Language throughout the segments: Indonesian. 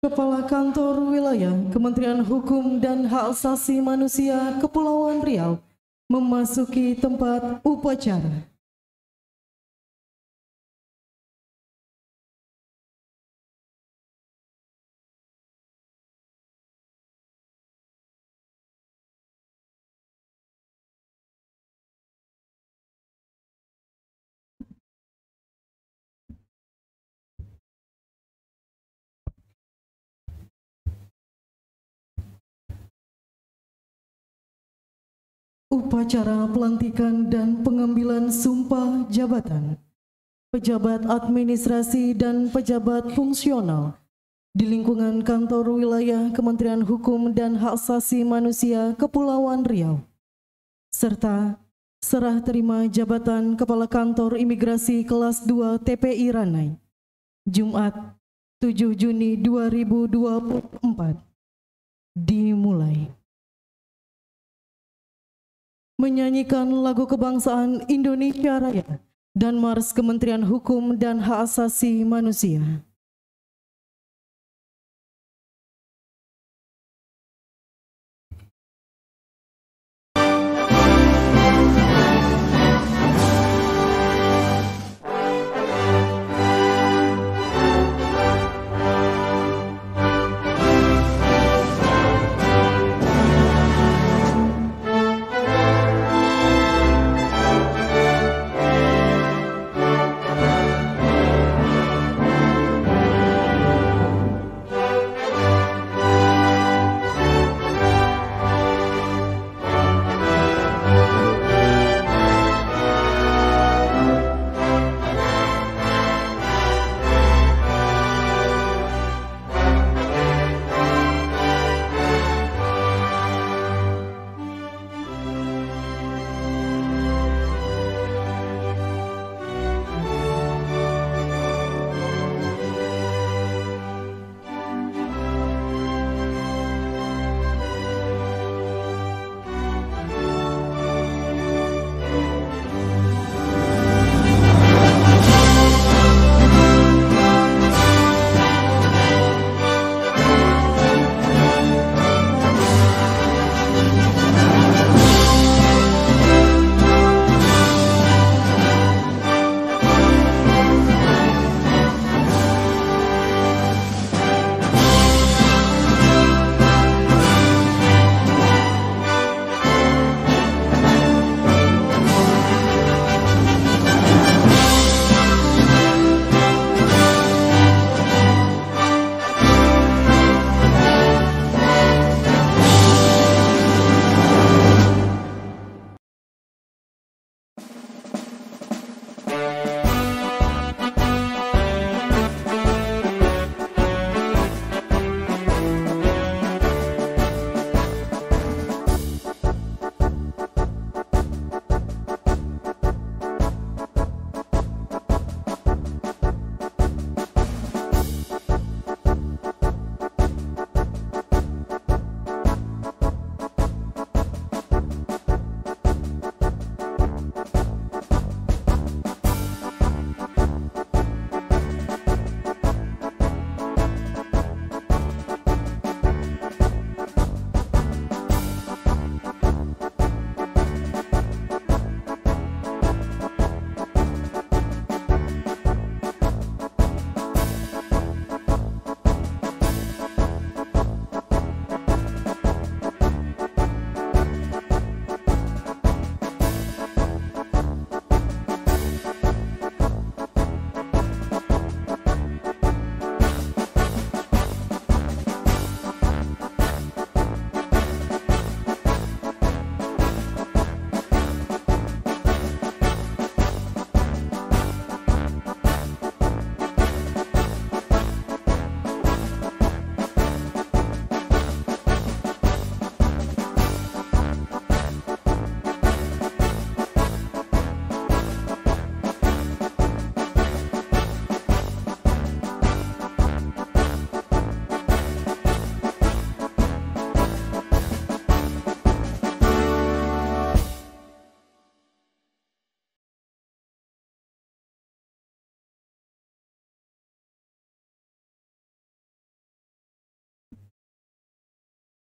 Kepala Kantor Wilayah Kementerian Hukum dan Hak Asasi Manusia Kepulauan Riau memasuki tempat upacara. Upacara pelantikan dan pengambilan sumpah jabatan pejabat administrasi dan pejabat fungsional di lingkungan Kantor Wilayah Kementerian Hukum dan Hak Asasi Manusia Kepulauan Riau, serta serah terima jabatan Kepala Kantor Imigrasi Kelas 2 TPI Ranai, Jumat 7 Juni 2024, dimulai. Menyanyikan lagu kebangsaan Indonesia Raya dan Mars Kementerian Hukum dan Hak Asasi Manusia.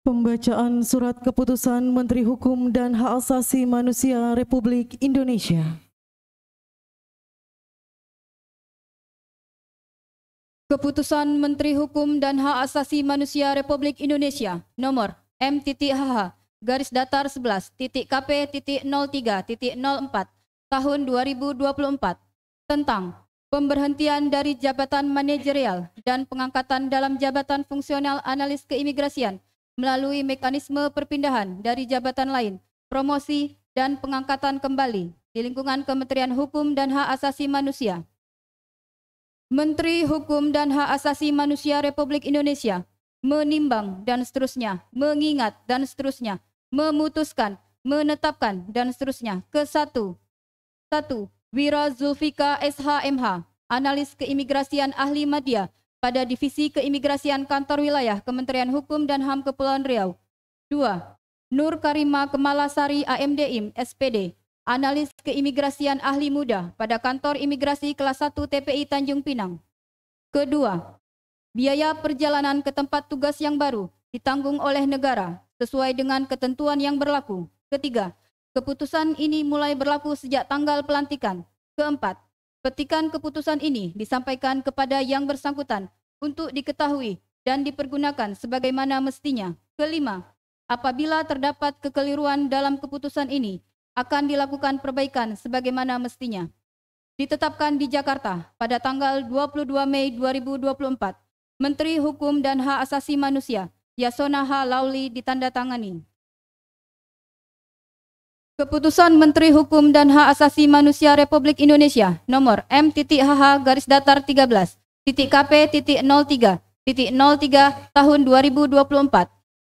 Pembacaan Surat Keputusan Menteri Hukum dan Hak Asasi Manusia Republik Indonesia. Keputusan Menteri Hukum dan Hak Asasi Manusia Republik Indonesia nomor M.HH-11.KP.03.04 tahun 2024 tentang pemberhentian dari jabatan manajerial dan pengangkatan dalam jabatan fungsional analis keimigrasian melalui mekanisme perpindahan dari jabatan lain, promosi dan pengangkatan kembali di lingkungan Kementerian Hukum dan Hak Asasi Manusia. Menteri Hukum dan Hak Asasi Manusia Republik Indonesia menimbang dan seterusnya, mengingat dan seterusnya, memutuskan, menetapkan dan seterusnya. Ke-1. Wira Zulfika SHMH, analis keimigrasian ahli media pada Divisi Keimigrasian Kantor Wilayah Kementerian Hukum dan HAM Kepulauan Riau. 2. Nur Karima Kemalasari AMDIM SPD, analis keimigrasian ahli muda pada Kantor Imigrasi Kelas 1 TPI Tanjung Pinang. Kedua, biaya perjalanan ke tempat tugas yang baru ditanggung oleh negara sesuai dengan ketentuan yang berlaku. Ketiga, keputusan ini mulai berlaku sejak tanggal pelantikan. Keempat, petikan keputusan ini disampaikan kepada yang bersangkutan untuk diketahui dan dipergunakan sebagaimana mestinya. Kelima, apabila terdapat kekeliruan dalam keputusan ini, akan dilakukan perbaikan sebagaimana mestinya. Ditetapkan di Jakarta pada tanggal 22 Mei 2024, Menteri Hukum dan Hak Asasi Manusia Yasona H. Lauli ditandatangani. Keputusan Menteri Hukum dan Hak Asasi Manusia Republik Indonesia nomor M.HH-13.KP.03.03 tahun 2024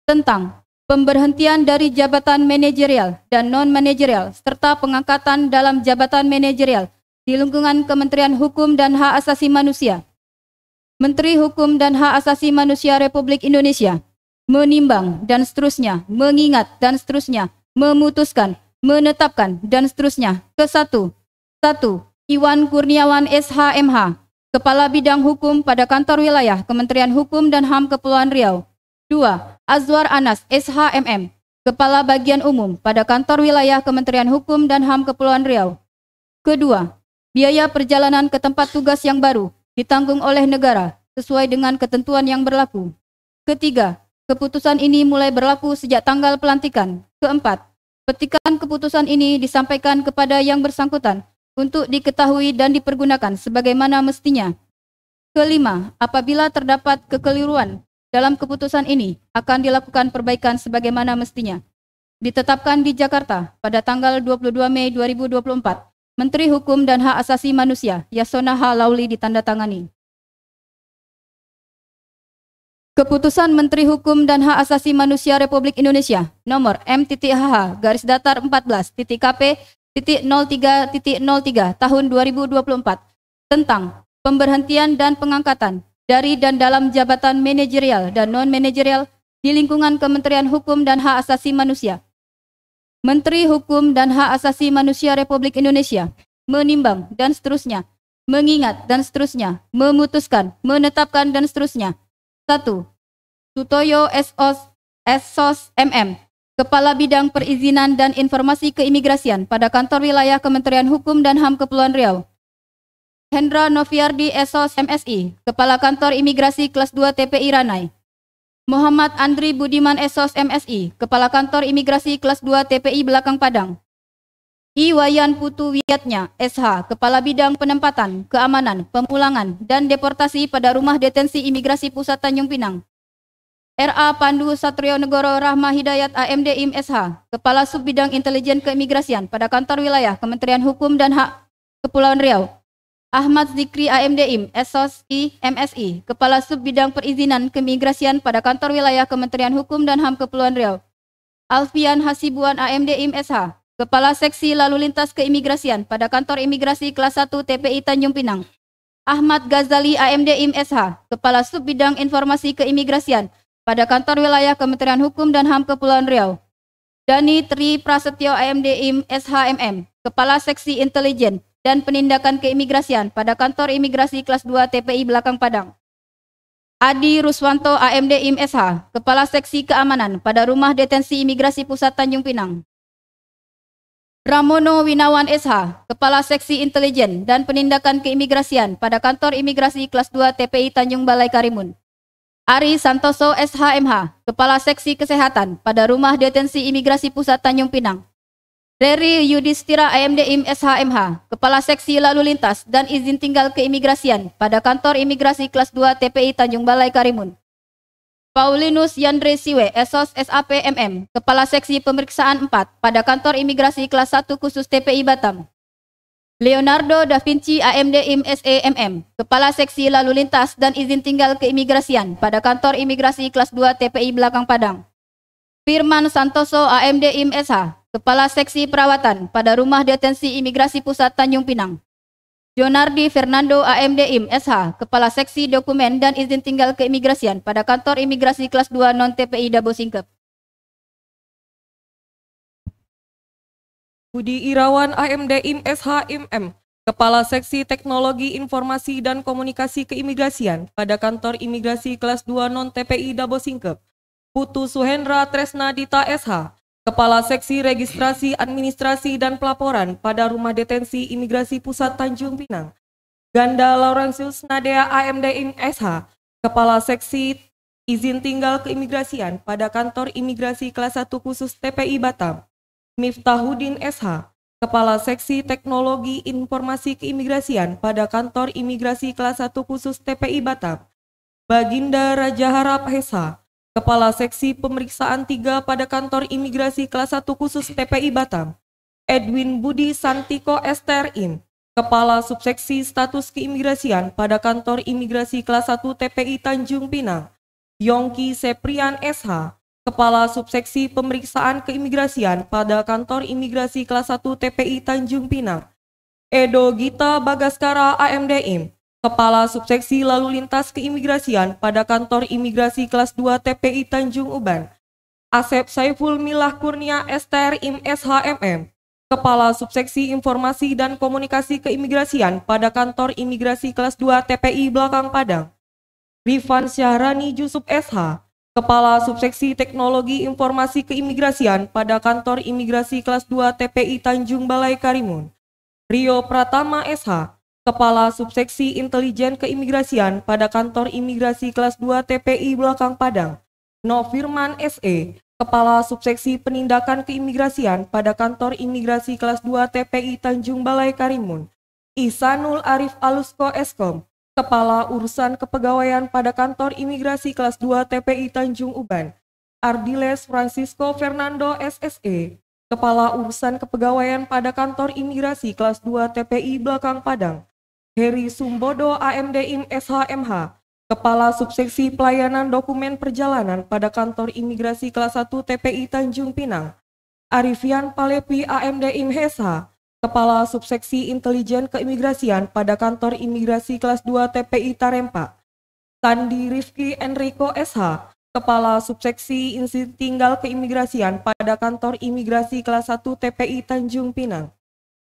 tentang pemberhentian dari jabatan manajerial dan non-manajerial serta pengangkatan dalam jabatan manajerial di lingkungan Kementerian Hukum dan Hak Asasi Manusia. Menteri Hukum dan Hak Asasi Manusia Republik Indonesia menimbang dan seterusnya, mengingat dan seterusnya, memutuskan, menetapkan dan seterusnya. Ke-1. Iwan Kurniawan SHMH, Kepala Bidang Hukum pada Kantor Wilayah Kementerian Hukum dan HAM Kepulauan Riau. 2. Azwar Anas SHMM, Kepala Bagian Umum pada Kantor Wilayah Kementerian Hukum dan HAM Kepulauan Riau. Kedua, biaya perjalanan ke tempat tugas yang baru ditanggung oleh negara sesuai dengan ketentuan yang berlaku. Ketiga, keputusan ini mulai berlaku sejak tanggal pelantikan. Keempat, petikan keputusan ini disampaikan kepada yang bersangkutan untuk diketahui dan dipergunakan sebagaimana mestinya. Kelima, apabila terdapat kekeliruan dalam keputusan ini, akan dilakukan perbaikan sebagaimana mestinya. Ditetapkan di Jakarta pada tanggal 22 Mei 2024, Menteri Hukum dan Hak Asasi Manusia Yasona H. Lauli ditandatangani. Keputusan Menteri Hukum dan Hak Asasi Manusia Republik Indonesia nomor M.HH-14.KP.03.03 tahun 2024 tentang pemberhentian dan pengangkatan dari dan dalam jabatan manajerial dan non-manajerial di lingkungan Kementerian Hukum dan Hak Asasi Manusia. Menteri Hukum dan Hak Asasi Manusia Republik Indonesia menimbang dan seterusnya, mengingat dan seterusnya, memutuskan, menetapkan dan seterusnya. 1. Sutoyo S.Sos MM, Kepala Bidang Perizinan dan Informasi Keimigrasian pada Kantor Wilayah Kementerian Hukum dan HAM Kepulauan Riau. Hendra Noviardi SOS MSI, Kepala Kantor Imigrasi Kelas 2 TPI Ranai. Muhammad Andri Budiman SOS MSI, Kepala Kantor Imigrasi Kelas 2 TPI Belakang Padang. I. Wayan Putu Wiyatnya SH, Kepala Bidang Penempatan, Keamanan, Pemulangan, dan Deportasi pada Rumah Detensi Imigrasi Pusat Tanjung Pinang. R.A. Pandu Satrio Negoro Rahma Hidayat AMDIM SH, Kepala Subbidang Intelijen Keimigrasian pada Kantor Wilayah Kementerian Hukum dan Hak Kepulauan Riau. Ahmad Zikri AMDIM SOS MSI, Kepala Subbidang Perizinan Keimigrasian pada Kantor Wilayah Kementerian Hukum dan HAM Kepulauan Riau. Alfian Hasibuan AMDIM SH, Kepala Seksi Lalu Lintas Keimigrasian pada Kantor Imigrasi Kelas 1 TPI Tanjung Pinang. Ahmad Ghazali AMDIM SH, Kepala Subbidang Informasi Keimigrasian pada Kantor Wilayah Kementerian Hukum dan HAM Kepulauan Riau. Dani Tri Prasetyo AMDIM SHMM, Kepala Seksi Intelijen dan Penindakan Keimigrasian pada Kantor Imigrasi Kelas 2 TPI Belakang Padang. Adi Ruswanto AMD IM SH, Kepala Seksi Keamanan pada Rumah Detensi Imigrasi Pusat Tanjung Pinang. Ramono Winawan SH, Kepala Seksi Intelijen dan Penindakan Keimigrasian pada Kantor Imigrasi Kelas 2 TPI Tanjung Balai Karimun. Ari Santoso SHMH, Kepala Seksi Kesehatan pada Rumah Detensi Imigrasi Pusat Tanjung Pinang. Reri Yudhistira AMD IM SHMH, Kepala Seksi Lalu Lintas dan Izin Tinggal Keimigrasian pada Kantor Imigrasi Kelas 2 TPI Tanjung Balai Karimun. Paulinus Yandre Siwe SOS SAP MM, Kepala Seksi Pemeriksaan 4 pada Kantor Imigrasi Kelas 1 Khusus TPI Batam. Leonardo Da Vinci AMD IM SEMM, Kepala Seksi Lalu Lintas dan Izin Tinggal Keimigrasian pada Kantor Imigrasi Kelas 2 TPI Belakang Padang. Firman Santoso AMD IM SH, Kepala Seksi Perawatan pada Rumah Detensi Imigrasi Pusat Tanjung Pinang. Jonardi Fernando AMD IM SH, Kepala Seksi Dokumen dan Izin Tinggal Keimigrasian pada Kantor Imigrasi Kelas 2 Non-TPI Dabo Singkep. Budi Irawan AMD IM SH MM, Kepala Seksi Teknologi Informasi dan Komunikasi Keimigrasian pada Kantor Imigrasi Kelas 2 Non-TPI Dabo Singkep. Putu Suhendra Tresna Dita SH, Kepala Seksi Registrasi Administrasi dan Pelaporan pada Rumah Detensi Imigrasi Pusat Tanjung Pinang. Ganda Laurentius Nadea AMD IM SH, Kepala Seksi Izin Tinggal Keimigrasian pada Kantor Imigrasi Kelas 1 Khusus TPI Batam. Miftahuddin SH, Kepala Seksi Teknologi Informasi Keimigrasian pada Kantor Imigrasi Kelas 1 Khusus TPI Batam. Baginda Raja Harap SH, Kepala Seksi Pemeriksaan 3 pada Kantor Imigrasi Kelas 1 Khusus TPI Batam. Edwin Budi Santiko STRIN, Kepala Subseksi Status Keimigrasian pada Kantor Imigrasi Kelas 1 TPI Tanjung Pinang. Yongki Seprian SH, Kepala Subseksi Pemeriksaan Keimigrasian pada Kantor Imigrasi Kelas 1 TPI Tanjung Pinang. Edo Gita Bagaskara AMD IM, Kepala Subseksi Lalu Lintas Keimigrasian pada Kantor Imigrasi Kelas 2 TPI Tanjung Uban. Asep Saiful Milah Kurnia STR IM SHMM, Kepala Subseksi Informasi dan Komunikasi Keimigrasian pada Kantor Imigrasi Kelas 2 TPI Belakang Padang. Rifan Syahrani Yusuf SH, Kepala Subseksi Teknologi Informasi Keimigrasian pada Kantor Imigrasi Kelas 2 TPI Tanjung Balai Karimun. Rio Pratama SH, Kepala Subseksi Intelijen Keimigrasian pada Kantor Imigrasi Kelas 2 TPI Belakang Padang. Nofirman SE, Kepala Subseksi Penindakan Keimigrasian pada Kantor Imigrasi Kelas 2 TPI Tanjung Balai Karimun. Ihsanul Arif Alusko Eskom, Kepala Urusan Kepegawaian pada Kantor Imigrasi Kelas 2 TPI Tanjung Uban. Ardiles Francisco Fernando SSE, Kepala Urusan Kepegawaian pada Kantor Imigrasi Kelas 2 TPI Belakang Padang. Heri Sumbodo AMD IM SHMH, Kepala Subseksi Pelayanan Dokumen Perjalanan pada Kantor Imigrasi Kelas 1 TPI Tanjung Pinang. Arifian Palepi AMD IM SH, Kepala Subseksi Intelijen Keimigrasian pada Kantor Imigrasi Kelas 2 TPI Tarempa. Sandi Rifki Enrico SH, Kepala Subseksi Izin Tinggal Keimigrasian pada Kantor Imigrasi Kelas 1 TPI Tanjung Pinang.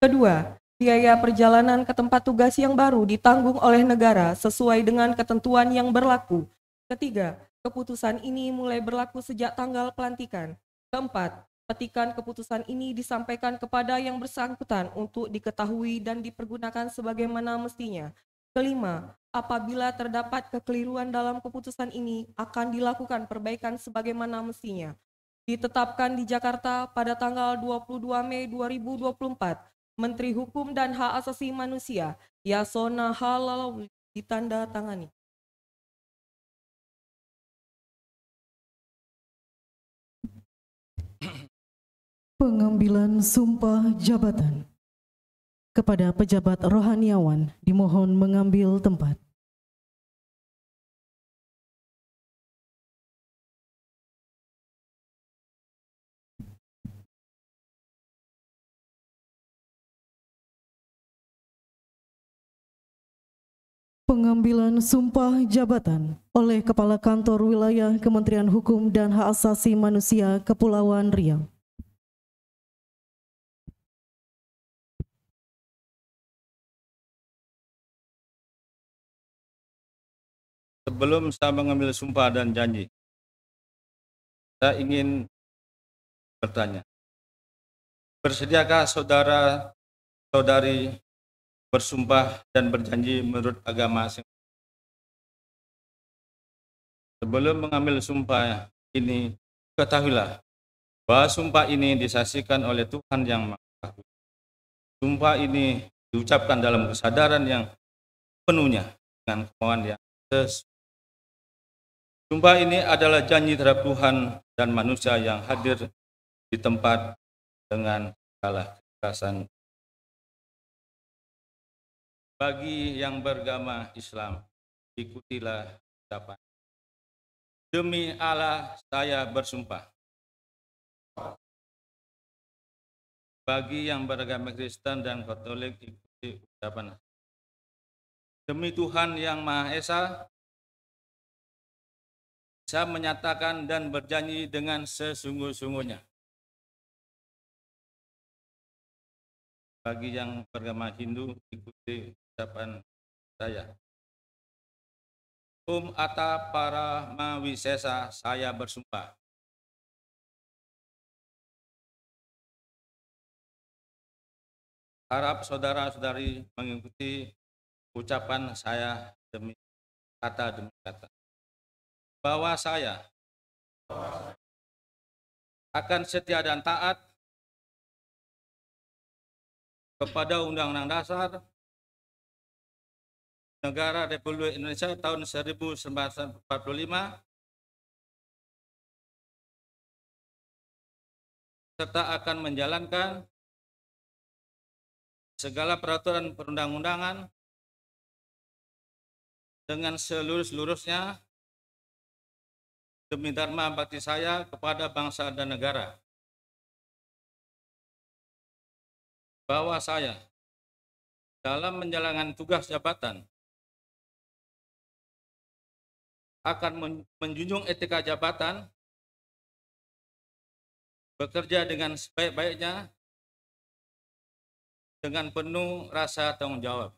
Kedua, biaya perjalanan ke tempat tugas yang baru ditanggung oleh negara sesuai dengan ketentuan yang berlaku. Ketiga, keputusan ini mulai berlaku sejak tanggal pelantikan. Keempat, petikan keputusan ini disampaikan kepada yang bersangkutan untuk diketahui dan dipergunakan sebagaimana mestinya. Kelima, apabila terdapat kekeliruan dalam keputusan ini, akan dilakukan perbaikan sebagaimana mestinya. Ditetapkan di Jakarta pada tanggal 22 Mei 2024, Menteri Hukum dan Hak Asasi Manusia, Yasona Halalawi, ditanda tangani. Pengambilan sumpah jabatan. Kepada pejabat rohaniawan dimohon mengambil tempat. Pengambilan sumpah jabatan oleh Kepala Kantor Wilayah Kementerian Hukum dan Hak Asasi Manusia Kepulauan Riau. Sebelum saya mengambil sumpah dan janji, saya ingin bertanya, bersediakah saudara-saudari bersumpah dan berjanji menurut agama masing-masing? Sebelum mengambil sumpah ini, ketahuilah bahwa sumpah ini disaksikan oleh Tuhan yang Maha Agung. Sumpah ini diucapkan dalam kesadaran yang penuhnya dengan kemauan yang sesuai. Sumpah ini adalah janji terhadap Tuhan dan manusia yang hadir di tempat dengan segala keikhlasan. Bagi yang beragama Islam, ikutilah ucapan. Demi Allah saya bersumpah. Bagi yang beragama Kristen dan Katolik, ikuti ucapan. Demi Tuhan yang Maha Esa, saya menyatakan dan berjanji dengan sesungguh-sungguhnya. Bagi yang beragama Hindu, ikuti ucapan saya. Atta Paramawisesa, saya bersumpah. Harap saudara-saudari mengikuti ucapan saya demi kata, bahwa saya akan setia dan taat kepada Undang-Undang Dasar Negara Republik Indonesia tahun 1945 serta akan menjalankan segala peraturan perundang-undangan dengan seluruh-seluruhnya demi dharma bakti saya kepada bangsa dan negara. Bahwa saya dalam menjalankan tugas jabatan akan menjunjung etika jabatan, bekerja dengan sebaik-baiknya dengan penuh rasa tanggung jawab.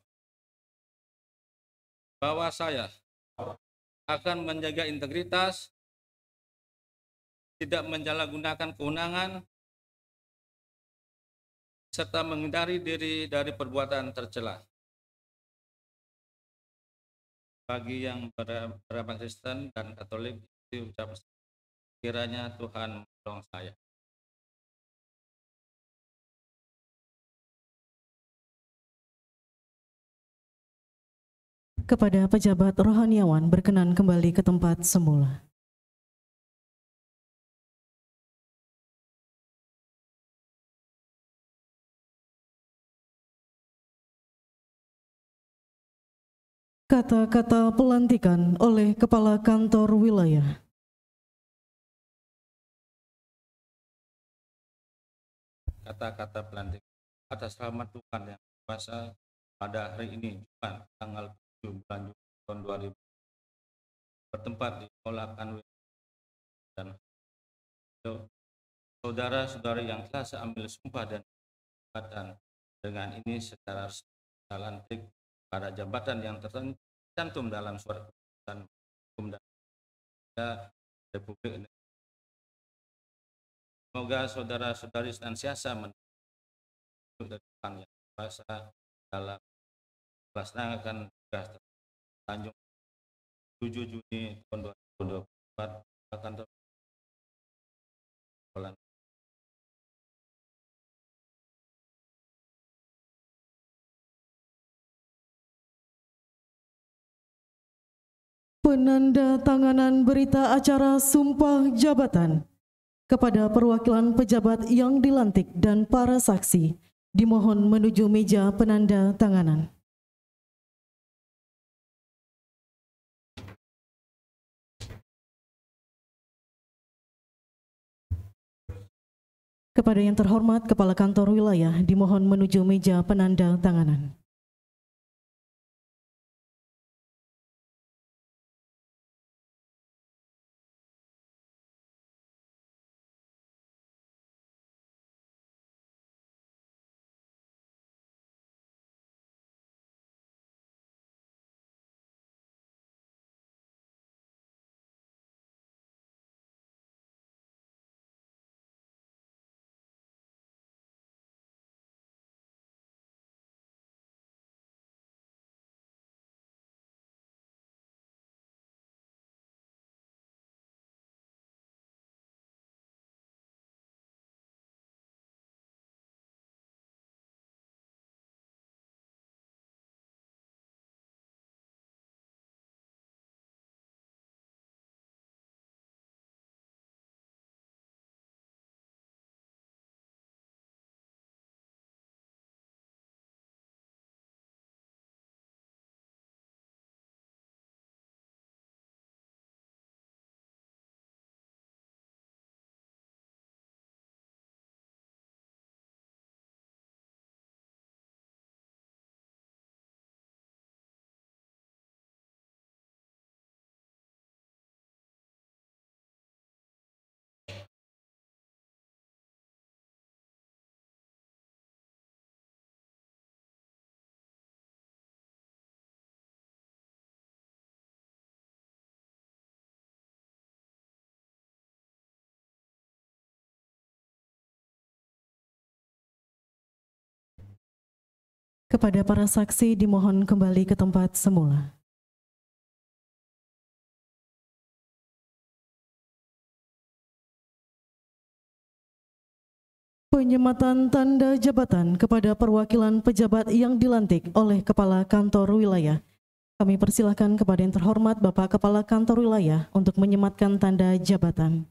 Bahwa saya akan menjaga integritas, tidak menyalahgunakan kewenangan, serta menghindari diri dari perbuatan tercela. Bagi yang beragama Kristen dan Katolik, diucap kiranya Tuhan menolong saya. Kepada pejabat rohaniawan berkenan kembali ke tempat semula. Kata-kata pelantikan oleh Kepala Kantor Wilayah. Kata-kata pelantikan atas rahmat Tuhan yang kuasa pada hari ini, Jumat, tanggal 7 bulan Juli tahun 2000, bertempat di Sekolah Kanwil dan saudara-saudari yang telah saya ambil sumpah dan jabatan dengan ini secara lantik pada jabatan yang tercantum dalam surat keputusan hukum dan Republik Indonesia. Semoga saudara-saudari senantiasa menurut dari Tuhan yang kuasa dalam melaksanakan tugas Tanjung 7 Juni tahun 2024 kantor Polan. Penandatanganan berita acara sumpah jabatan kepada perwakilan pejabat yang dilantik dan para saksi dimohon menuju meja penanda tanganan. Kepada yang terhormat Kepala Kantor Wilayah dimohon menuju meja penanda tanganan. Kepada para saksi dimohon kembali ke tempat semula. Penyematan tanda jabatan kepada perwakilan pejabat yang dilantik oleh Kepala Kantor Wilayah. Kami persilahkan kepada yang terhormat Bapak Kepala Kantor Wilayah untuk menyematkan tanda jabatan.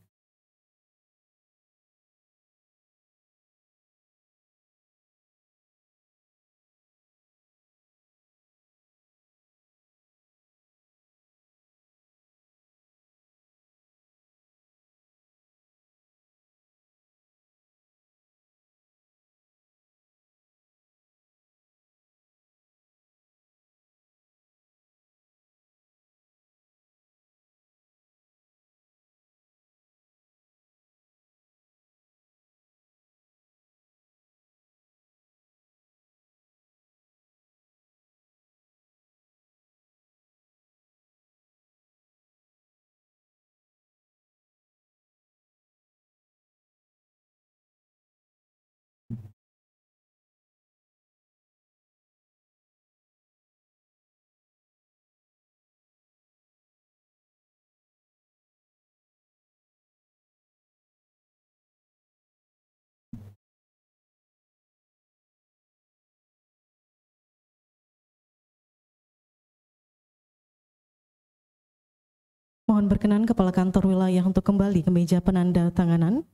Mohon berkenan Kepala Kantor Wilayah untuk kembali ke meja penanda tanganan.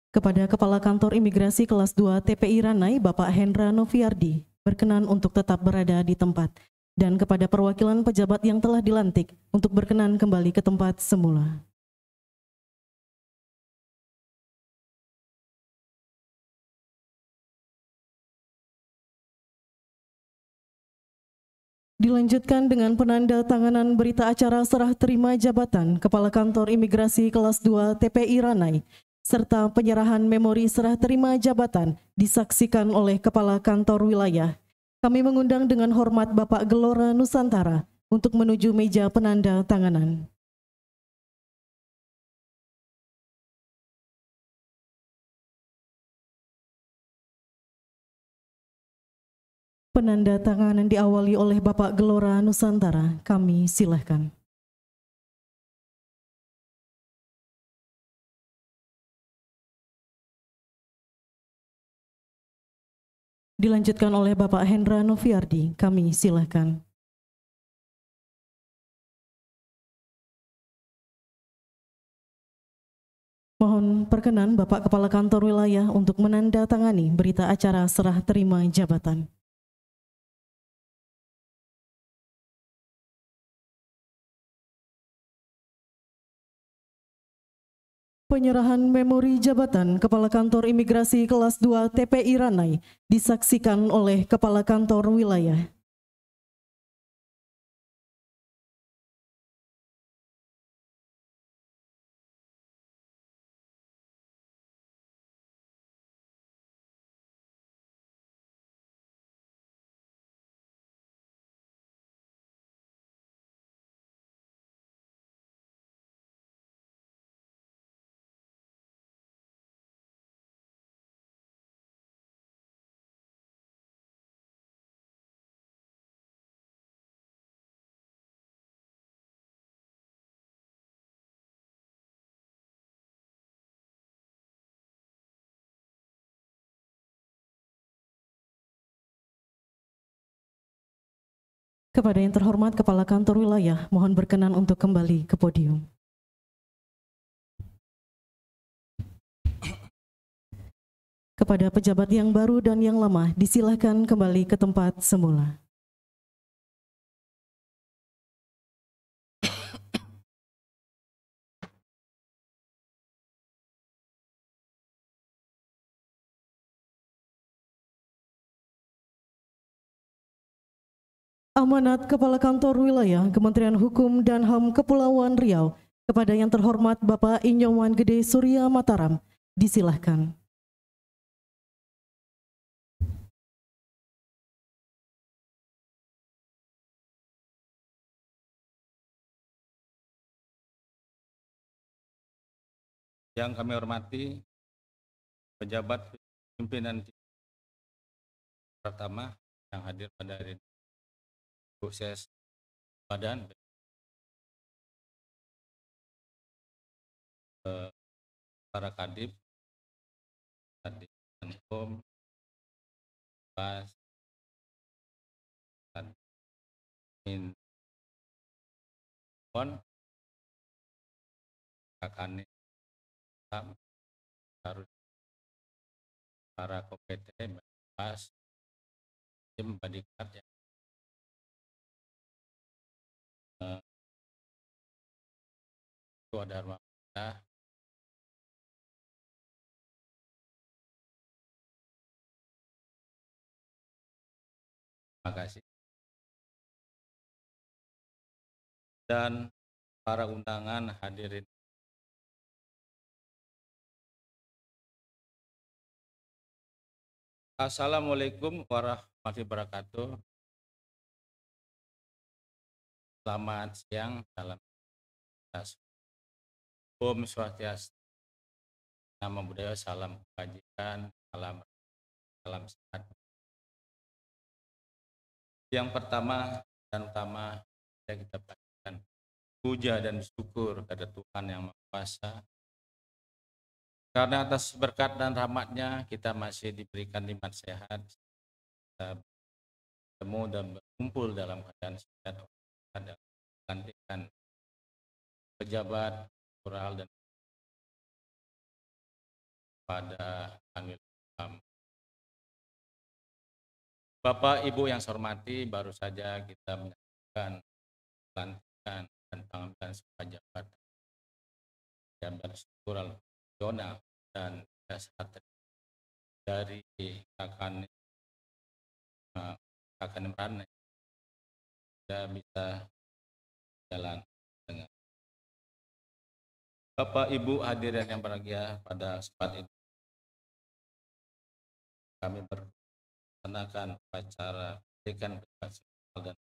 Kepada Kepala Kantor Imigrasi Kelas 2 TPI Ranai, Bapak Hendra Noviardi, berkenan untuk tetap berada di tempat. Dan kepada perwakilan pejabat yang telah dilantik untuk berkenan kembali ke tempat semula. Dilanjutkan dengan penanda tanganan berita acara serah terima jabatan Kepala Kantor Imigrasi Kelas 2 TPI Ranai, serta penyerahan memori serah terima jabatan disaksikan oleh Kepala Kantor Wilayah. Kami mengundang dengan hormat Bapak Gelora Nusantara untuk menuju meja penanda tanganan. Penanda tanganan diawali oleh Bapak Gelora Nusantara. Kami silahkan. Dilanjutkan oleh Bapak Hendra Noviardi. Kami silahkan. Mohon perkenan Bapak Kepala Kantor Wilayah untuk menandatangani berita acara serah terima jabatan. Penyerahan memori jabatan Kepala Kantor Imigrasi Kelas 2 TPI Ranai disaksikan oleh Kepala Kantor Wilayah. Kepada yang terhormat Kepala Kantor Wilayah, mohon berkenan untuk kembali ke podium. Kepada pejabat yang baru dan yang lama, disilahkan kembali ke tempat semula. Amanat Kepala Kantor Wilayah Kementerian Hukum dan HAM Kepulauan Riau kepada yang terhormat Bapak Inyoman Gede Surya Mataram, disilahkan. Yang kami hormati pejabat pimpinan pertama yang hadir pada hari ini, proses badan, para kadip, kadip Ankom, pas, kadip Pon, kakane, harus para kompeten, pas, tim badikat yang itu ada rumah kita, terima kasih. Dan para undangan hadirin. Assalamualaikum warahmatullahi wabarakatuh. Selamat siang, salam Om Swastiastu, Namo Buddhaya, salam kebajikan, salam sehat. Yang pertama dan utama kita panjatkan puja dan syukur kepada Tuhan Yang Maha Kuasa. Karena atas berkat dan rahmat-Nya kita masih diberikan nikmat sehat, kita bertemu dan berkumpul dalam keadaan sehat, dan pelantikan pejabat kultural dan pada tanggal 6. Bapak Ibu yang saya hormati, baru saja kita menyaksikan pelantikan dan pengambilan sumpah jabatan struktural nasional dan dasar dari Kakane Ranai. Kita bisa jalan dengan Bapak Ibu hadirin yang berbahagia. Pada kesempatan ini kami melaksanakan upacara pendidikan dan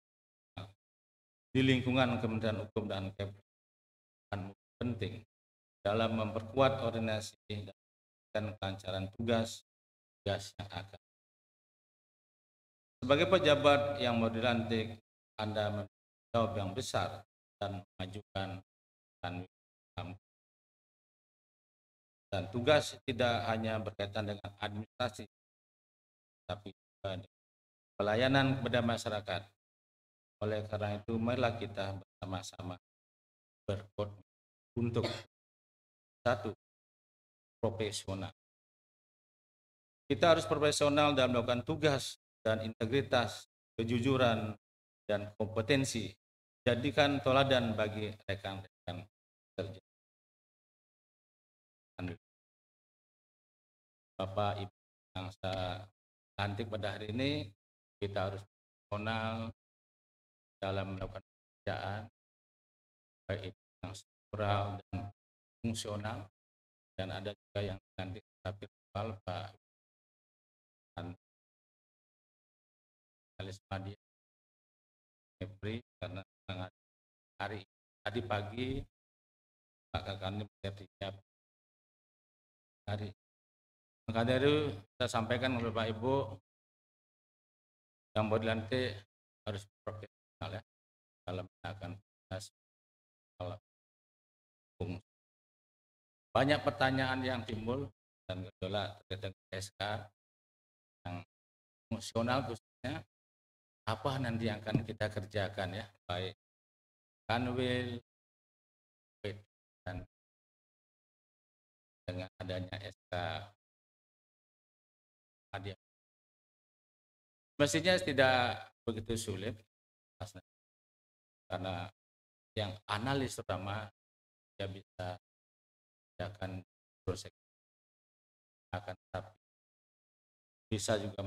di lingkungan Kementerian Hukum dan Kepemudaan penting dalam memperkuat koordinasi dan kelancaran tugas yang akan. Sebagai pejabat yang mau dilantik, Anda memiliki jawab yang besar dan mengajukan dan tugas tidak hanya berkaitan dengan administrasi, tapi juga pelayanan kepada masyarakat. Oleh karena itu, marilah kita bersama-sama berkomitmen untuk satu, profesional. Kita harus profesional dalam melakukan tugas dan integritas, kejujuran, dan kompetensi. Jadikan teladan bagi rekan-rekan kerja. Bapak Ibu yang saya lantik pada hari ini, kita harus profesional dalam melakukan pekerjaan, baik itu yang struktural dan fungsional, dan ada juga yang nanti virtual, Pak Alisma dia Mepri, karena hari tadi pagi Pak Kakani siap hari. Maka dari itu saya sampaikan kepada Bapak Ibu yang mau dilantik harus profesional ya dalam melakukan tugas. Banyak pertanyaan yang timbul dan gejolak terkait dengan SK yang fungsional, khususnya apa nanti yang akan kita kerjakan ya, baik kanwil dan dengan adanya SK hadiah. Mestinya tidak begitu sulit karena yang analis terutama dia bisa akan proses akan tapi bisa juga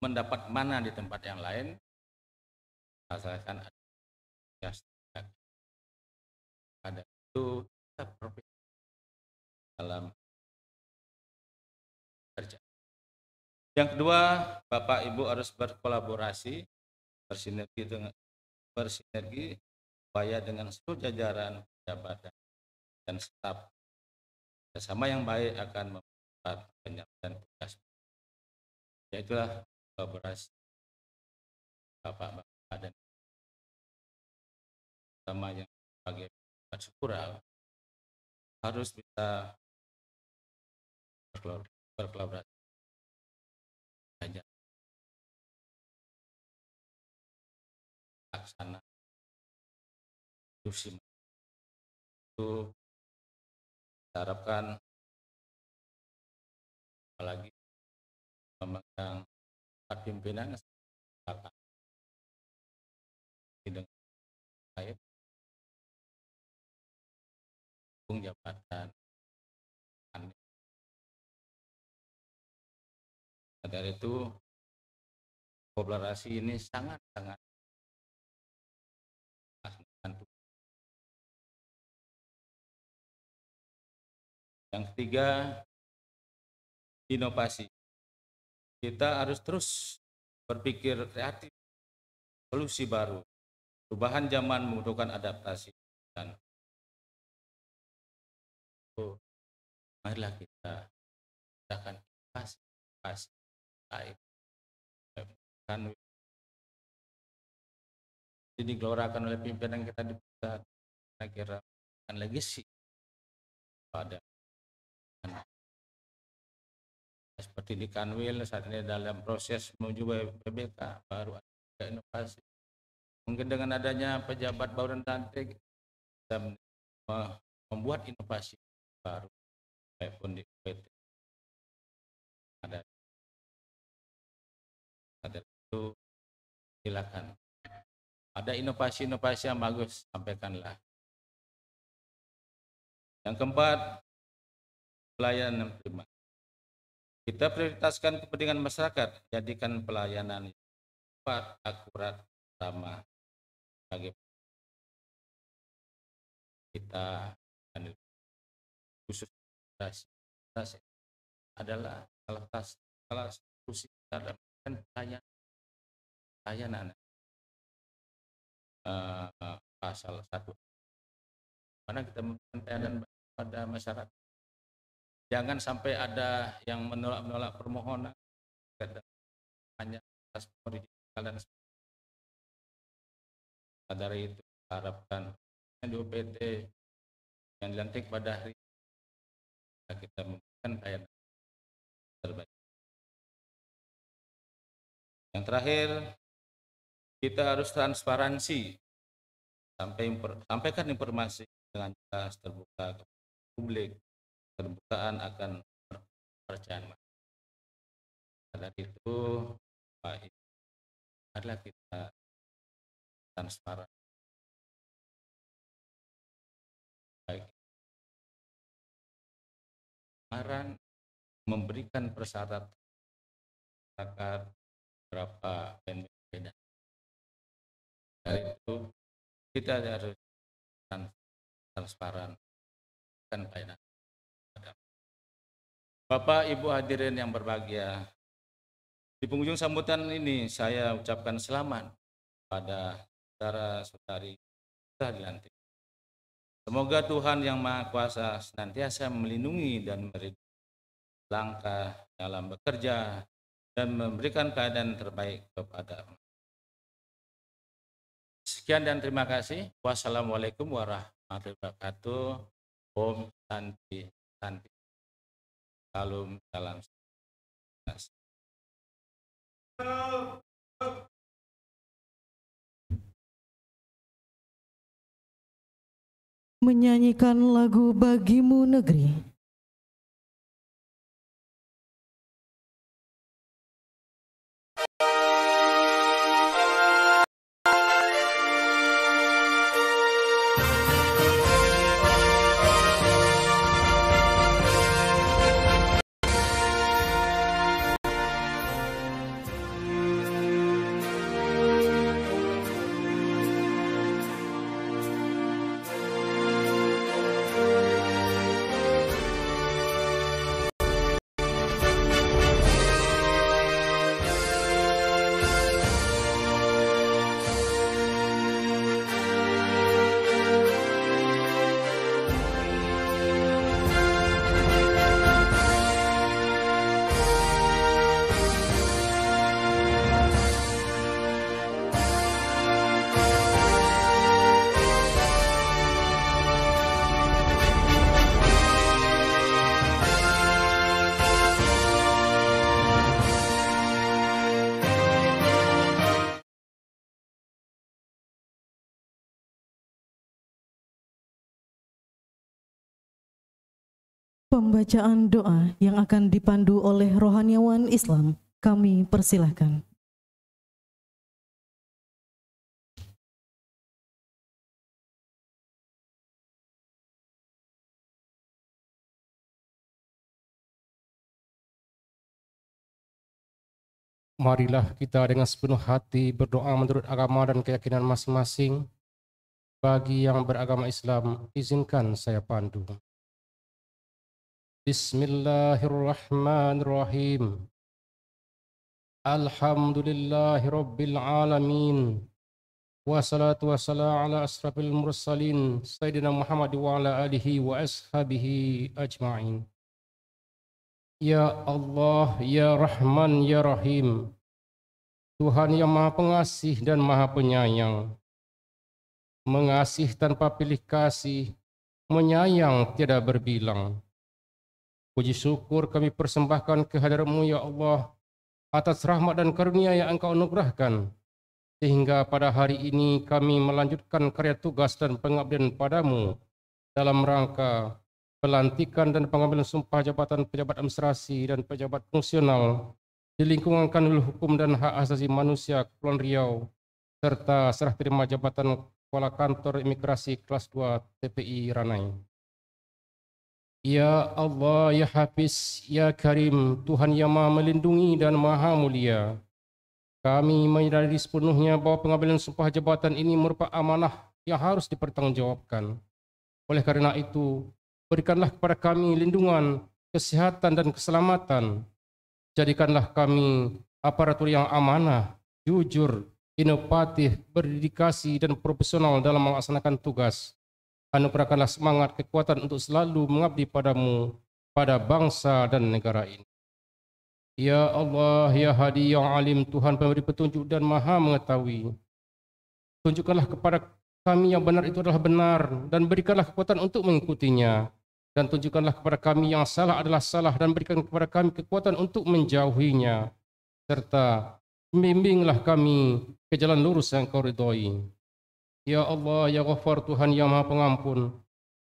mendapat mana di tempat yang lain asalkan ada itu kita profesional dalam kerja. Yang kedua, Bapak Ibu harus berkolaborasi, bersinergi supaya dengan seluruh jajaran jabatan dan staf bersama yang baik akan mempercepat penyelesaian tugas. Yaitulah kolaborasi bapak-bapak dan sama yang sebagai Syukural harus bisa berkolaborasi saja laksana diskusi itu diharapkan, apalagi memegang pimpinan akan dengan baik jabatan. Dari itu kolaborasi ini sangat-sangat membantu. Yang ketiga, inovasi. Kita harus terus berpikir kreatif, solusi baru. Perubahan zaman membutuhkan adaptasi, dan marilah kita akan inovasi baik. Kan digelorakan oleh pimpinan kita di pusat, saya kira akan legasi pada seperti di Kanwil saat ini dalam proses menuju PBK baru ada inovasi. Mungkin dengan adanya pejabat baru dan cantik kita membuat inovasi baru, maupun di PT ada itu silakan. Ada inovasi-inovasi yang bagus, sampaikanlah. Yang keempat, pelayanan prima. Kita prioritaskan kepentingan masyarakat, jadikan pelayanan yang tepat, akurat, sama bagi kita. Khusus adalah salah satu dalam pelayanan pasal 1 mana kita memberikan pelayanan pada masyarakat. Jangan sampai ada yang menolak permohonan hanya atas original dan dari itu harapkan di UPT yang dilantik pada hari kita memberikan pelayanan terbaik. Yang terakhir, kita harus transparansi, sampaikan informasi dengan jelas, terbuka ke publik. Keterbukaan akan percaya. Dari itu adalah kita transparan. Baik, memberikan persyarat berapa beda. Dari itu kita harus transparan dan pelayanan. Bapak Ibu hadirin yang berbahagia, di penghujung sambutan ini saya ucapkan selamat pada saudara-saudari telah dilantik. Semoga Tuhan Yang Maha Kuasa senantiasa melindungi dan memberi langkah dalam bekerja dan memberikan keadaan terbaik kepada. Sekian dan terima kasih. Wassalamualaikum warahmatullahi wabarakatuh. Om Santi Santi. Salam salam. Menyanyikan lagu Bagimu Negeri. Pembacaan doa yang akan dipandu oleh rohaniawan Islam, kami persilahkan. Marilah kita dengan sepenuh hati berdoa menurut agama dan keyakinan masing-masing. Bagi yang beragama Islam, izinkan saya pandu. Bismillahirrahmanirrahim. Alhamdulillahirabbil alamin. Wassalatu wassalamu ala asrafil mursalin Sayyidina Muhammad wa ala alihi wa ashabihi ajma'in. Ya Allah, Ya Rahman, Ya Rahim, Tuhan yang Maha Pengasih dan Maha Penyayang, mengasih tanpa pilih kasih, menyayang tiada berbilang. Puji syukur kami persembahkan kehadirat-Mu ya Allah atas rahmat dan karunia yang Engkau anugerahkan, sehingga pada hari ini kami melanjutkan karya tugas dan pengabdian padamu dalam rangka pelantikan dan pengambilan sumpah jabatan pejabat administrasi dan pejabat fungsional di lingkungan Kanwil Hukum dan Hak Asasi Manusia Kepulauan Riau, serta serah terima jabatan Kepala Kantor Imigrasi Kelas 2 TPI Ranai. Ya Allah, Ya Hafiz, Ya Karim, Tuhan yang Maha Melindungi dan Maha Mulia, kami menyadari sepenuhnya bahwa pengambilan sumpah jabatan ini merupakan amanah yang harus dipertanggungjawabkan. Oleh karena itu, berikanlah kepada kami lindungan, kesehatan dan keselamatan. Jadikanlah kami aparatur yang amanah, jujur, inovatif, berdedikasi dan profesional dalam melaksanakan tugas. Anugerahkanlah semangat, kekuatan untuk selalu mengabdi padamu, pada bangsa dan negara ini. Ya Allah, Ya Hadi, Ya Alim, Tuhan pemberi petunjuk dan Maha mengetahui. Tunjukkanlah kepada kami yang benar itu adalah benar, dan berikanlah kekuatan untuk mengikutinya. Dan tunjukkanlah kepada kami yang salah adalah salah, dan berikan kepada kami kekuatan untuk menjauhinya. Serta membimbinglah kami ke jalan lurus yang Kau ridhoi. Ya Allah, Ya Ghaffar, Tuhan yang Maha Pengampun,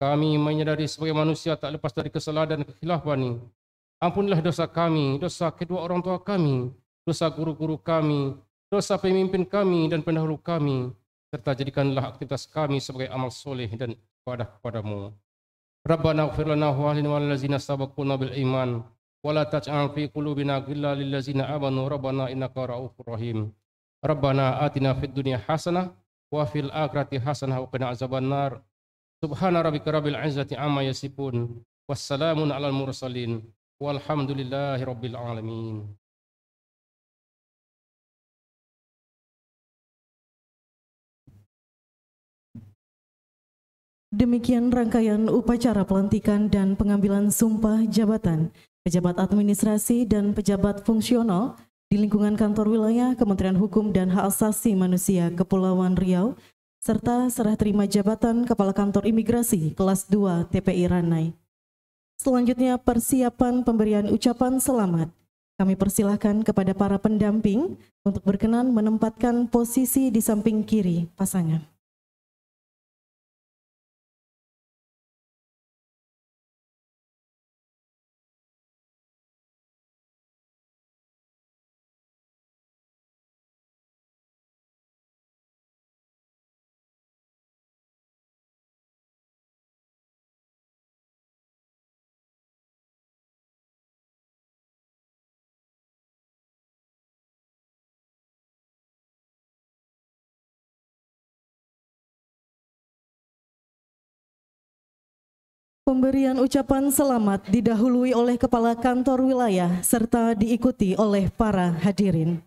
kami menyadari sebagai manusia tak lepas dari kesalahan dan kekhilafan ini. Ampunilah dosa kami, dosa kedua orang tua kami, dosa guru-guru kami, dosa pemimpin kami dan pendahulu kami, serta jadikanlah aktivitas kami sebagai amal soleh dan ibadah kepadamu. Rabbana ighfir lana wa lil ladzina sabaquna bil iman wa la taj'al fi qulubina ghillan lil ladzina amanu rabbana innaka ra'ufur rahim. Rabbana atina fid dunya hasanah wa fil akhirati hasanah wa qina azabannar. Subhana rabbika rabbil izzati amma yasifun. Wassalamun alal mursalin. Walhamdulillahi rabbil alamin. Demikian rangkaian upacara pelantikan dan pengambilan sumpah jabatan pejabat administrasi dan pejabat fungsional di lingkungan kantor wilayah Kementerian Hukum dan Hak Asasi Manusia Kepulauan Riau, serta serah terima jabatan Kepala Kantor Imigrasi Kelas 2 TPI Ranai. Selanjutnya persiapan pemberian ucapan selamat. Kami persilahkan kepada para pendamping untuk berkenan menempatkan posisi di samping kiri pasangan. Pemberian ucapan selamat didahului oleh Kepala Kantor Wilayah serta diikuti oleh para hadirin.